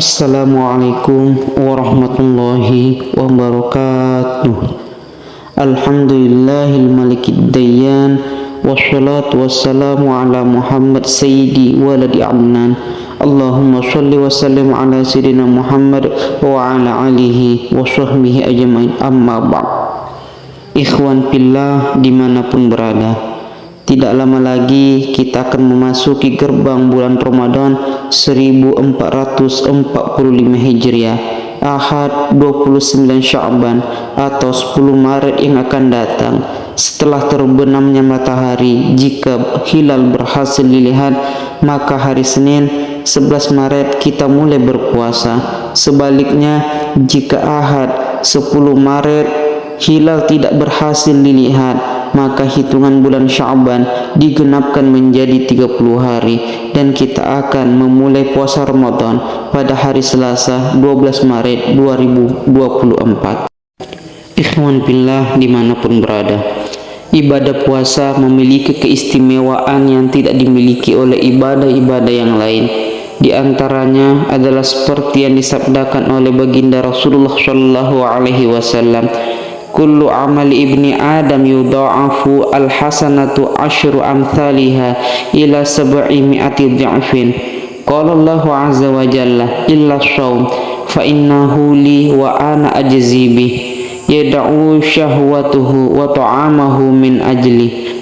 Assalamualaikum warahmatullahi wabarakatuh. Alhamdulillahil malikid dayyan, wassalatu wassalamu ala Muhammad sayyidi waladi adnan. Allahumma sholli wa sallim ala sayyidina Muhammad wa ala alihi wa sahbihi ajmain, amma ba'd. Ikhwan fillah dimanapun berada, tidak lama lagi kita akan memasuki gerbang bulan Ramadan 1445 Hijriah, Ahad 29 Sya'ban atau 10 Maret yang akan datang. Setelah terbenamnya matahari, jika hilal berhasil dilihat, maka hari Senin 11 Maret kita mulai berpuasa. Sebaliknya, jika Ahad 10 Maret hilal tidak berhasil dilihat, maka hitungan bulan Sya'ban digenapkan menjadi 30 hari dan kita akan memulai puasa Ramadan pada hari Selasa 12 Maret 2024. Ikhwan fillah dimanapun berada, ibadah puasa memiliki keistimewaan yang tidak dimiliki oleh ibadah-ibadah yang lain. Di antaranya adalah seperti yang disabdakan oleh baginda Rasulullah Shallallahu Alaihi Wasallam, kullu amali ibni adam yudha'afu alhasanatu asyru amthaliha ila sab'i mi'ati dha'fin. Qala Allahu azza wa jalla illa shaum fa innahu li wa ana ajzi bih yad'u syahwatuhu wa ta'amahu min ajli.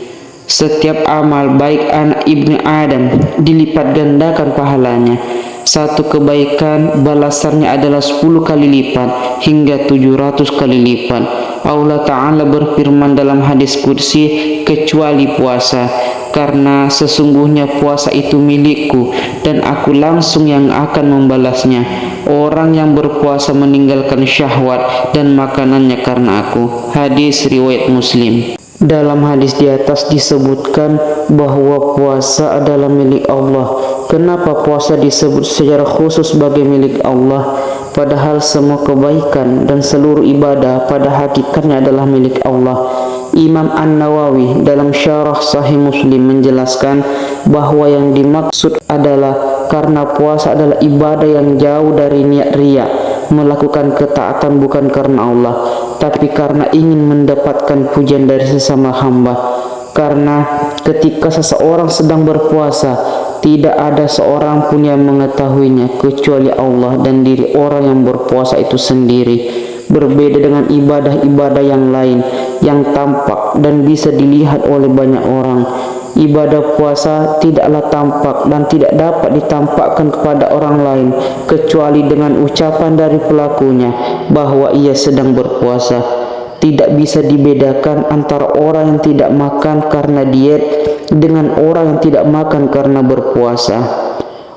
Setiap amal baik anak ibni Adam dilipat gandakan pahalanya. Satu kebaikan balasannya adalah 10 kali lipat hingga 700 kali lipat. Allah Ta'ala berfirman dalam hadis qudsi, kecuali puasa, karena sesungguhnya puasa itu milikku dan aku langsung yang akan membalasnya. Orang yang berpuasa meninggalkan syahwat dan makanannya karena aku. Hadis riwayat Muslim. Dalam hadis di atas disebutkan bahwa puasa adalah milik Allah. Kenapa puasa disebut secara khusus sebagai milik Allah, padahal semua kebaikan dan seluruh ibadah pada hakikatnya adalah milik Allah? Imam An-Nawawi dalam syarah Sahih Muslim menjelaskan bahwa yang dimaksud adalah karena puasa adalah ibadah yang jauh dari niat riya, melakukan ketaatan bukan karena Allah, tapi karena ingin mendapatkan pujian dari sesama hamba. Karena ketika seseorang sedang berpuasa, tidak ada seorang pun yang mengetahuinya kecuali Allah dan diri orang yang berpuasa itu sendiri. Berbeda dengan ibadah-ibadah yang lain yang tampak dan bisa dilihat oleh banyak orang, ibadah puasa tidaklah tampak dan tidak dapat ditampakkan kepada orang lain kecuali dengan ucapan dari pelakunya bahwa ia sedang berpuasa. Tidak bisa dibedakan antara orang yang tidak makan karena diet dengan orang yang tidak makan karena berpuasa.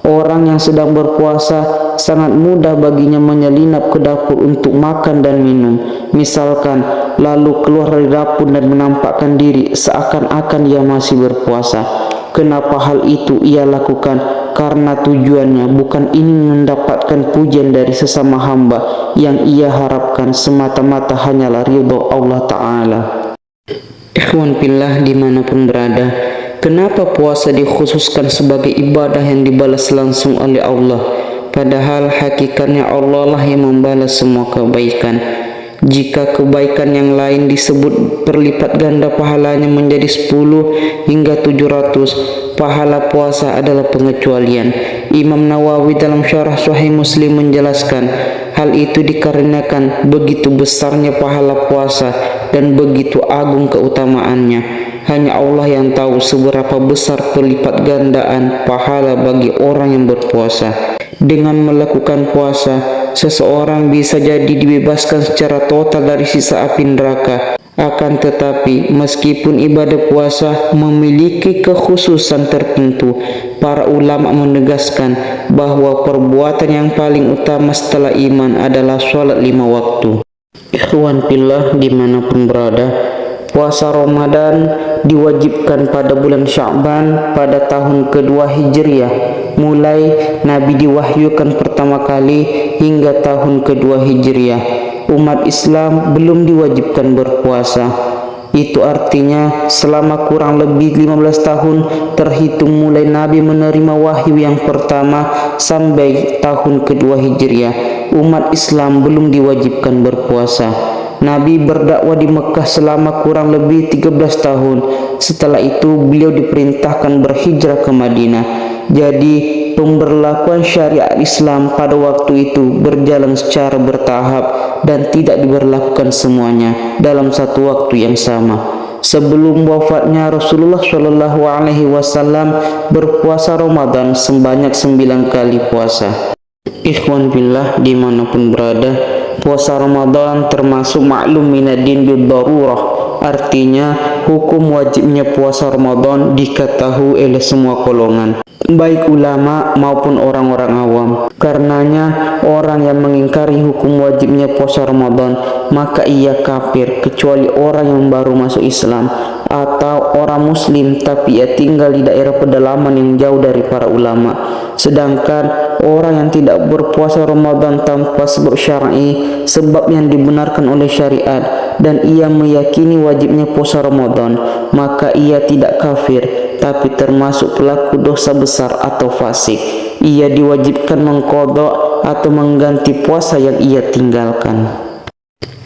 Orang yang sedang berpuasa sangat mudah baginya menyelinap ke dapur untuk makan dan minum, misalkan, lalu keluar dari dapur dan menampakkan diri seakan-akan ia masih berpuasa. Kenapa hal itu ia lakukan? Karena tujuannya bukan ingin mendapatkan pujian dari sesama hamba, yang ia harapkan semata-mata hanyalah ridho Allah Ta'ala. Ikhwan fillah dimanapun berada, kenapa puasa dikhususkan sebagai ibadah yang dibalas langsung oleh Allah, padahal hakikatnya Allah lah yang membalas semua kebaikan? Jika kebaikan yang lain disebut berlipat ganda pahalanya menjadi 10 hingga 700, pahala puasa adalah pengecualian. Imam Nawawi dalam syarah Sahih Muslim menjelaskan, hal itu dikarenakan begitu besarnya pahala puasa dan begitu agung keutamaannya. Hanya Allah yang tahu seberapa besar pelipat gandaan pahala bagi orang yang berpuasa. Dengan melakukan puasa, seseorang bisa jadi dibebaskan secara total dari sisa api neraka. Akan tetapi, meskipun ibadah puasa memiliki kekhususan tertentu, para ulama menegaskan bahwa perbuatan yang paling utama setelah iman adalah sholat 5 waktu. Ikhwan fillah dimanapun berada, puasa Ramadan diwajibkan pada bulan Sya'ban pada tahun kedua Hijriah, mulai Nabi diwahyukan pertama kali hingga tahun kedua Hijriah. Umat Islam belum diwajibkan berpuasa. Itu artinya selama kurang lebih 15 tahun terhitung mulai Nabi menerima wahyu yang pertama sampai tahun kedua Hijriah, umat Islam belum diwajibkan berpuasa. Nabi berdakwah di Mekah selama kurang lebih 13 tahun. Setelah itu beliau diperintahkan berhijrah ke Madinah. Jadi pemberlakuan syariat Islam pada waktu itu berjalan secara bertahap dan tidak diberlakukan semuanya dalam satu waktu yang sama. Sebelum wafatnya Rasulullah Shallallahu Alaihi Wasallam berpuasa Ramadan sebanyak 9 kali puasa. Ikhwan billah dimanapun berada, puasa Ramadan termasuk maklum minad-din bid-darurah. Artinya hukum wajibnya puasa Ramadan diketahui oleh semua golongan, baik ulama maupun orang-orang awam. Karenanya orang yang mengingkari hukum wajibnya puasa Ramadan maka ia kafir, kecuali orang yang baru masuk Islam atau orang muslim tapi ia tinggal di daerah pedalaman yang jauh dari para ulama. Sedangkan orang yang tidak berpuasa Ramadan tanpa sebab syar'i, sebab yang dibenarkan oleh syariat, dan ia meyakini wajibnya puasa Ramadan, maka ia tidak kafir tapi termasuk pelaku dosa besar atau fasik. Ia diwajibkan mengqadha atau mengganti puasa yang ia tinggalkan.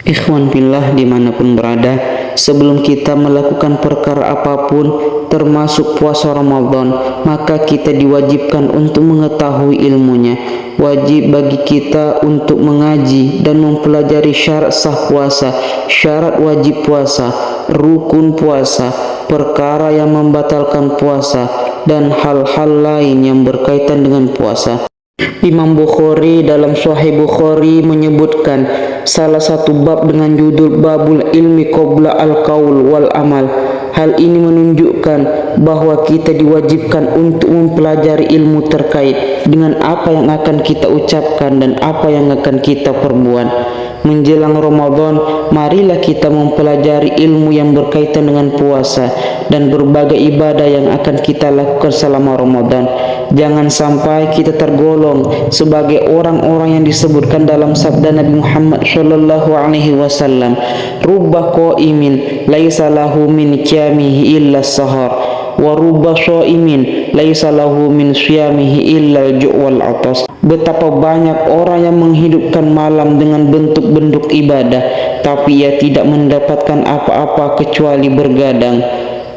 Ikhwan billah dimanapun berada, sebelum kita melakukan perkara apapun termasuk puasa Ramadan, maka kita diwajibkan untuk mengetahui ilmunya. Wajib bagi kita untuk mengaji dan mempelajari syarat sah puasa, syarat wajib puasa, rukun puasa, perkara yang membatalkan puasa, dan hal-hal lain yang berkaitan dengan puasa. Imam Bukhari dalam Sahih Bukhari menyebutkan salah satu bab dengan judul Babul Ilmi Qabla Al-Qaul wal Amal. Hal ini menunjukkan bahwa kita diwajibkan untuk mempelajari ilmu terkait dengan apa yang akan kita ucapkan dan apa yang akan kita perbuat. Menjelang Ramadan, marilah kita mempelajari ilmu yang berkaitan dengan puasa dan berbagai ibadah yang akan kita lakukan selama Ramadan. Jangan sampai kita tergolong sebagai orang-orang yang disebutkan dalam sabda Nabi Muhammad sallallahu alaihi wasallam, "Rubba qaimin laisa lahu min qiyamihi illa as-sahar, wa rubba shaimin laisa lahu min siyamihi illa al-ju' wal 'atas." Betapa banyak orang yang menghidupkan malam dengan bentuk-bentuk ibadah, tapi ia tidak mendapatkan apa-apa kecuali bergadang.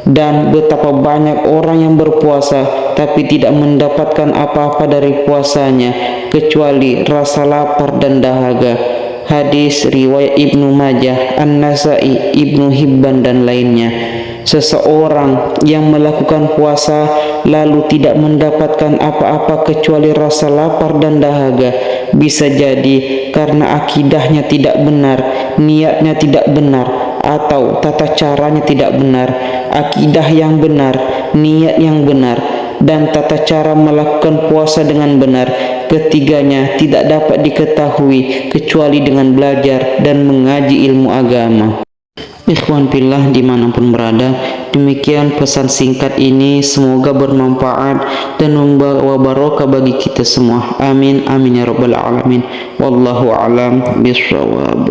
Dan betapa banyak orang yang berpuasa tapi tidak mendapatkan apa-apa dari puasanya kecuali rasa lapar dan dahaga. Hadis riwayat Ibnu Majah, An-Nasai, Ibnu Hibban dan lainnya. Seseorang yang melakukan puasa lalu tidak mendapatkan apa-apa kecuali rasa lapar dan dahaga, bisa jadi karena akidahnya tidak benar, niatnya tidak benar, atau tata caranya tidak benar. Akidah yang benar, niat yang benar, dan tata cara melakukan puasa dengan benar, ketiganya tidak dapat diketahui kecuali dengan belajar dan mengaji ilmu agama. Ikhwan billah dimanapun berada, demikian pesan singkat ini, semoga bermanfaat dan membawa barokah bagi kita semua. Amin amin ya rabbal alamin. Wallahu a'lam bishawab.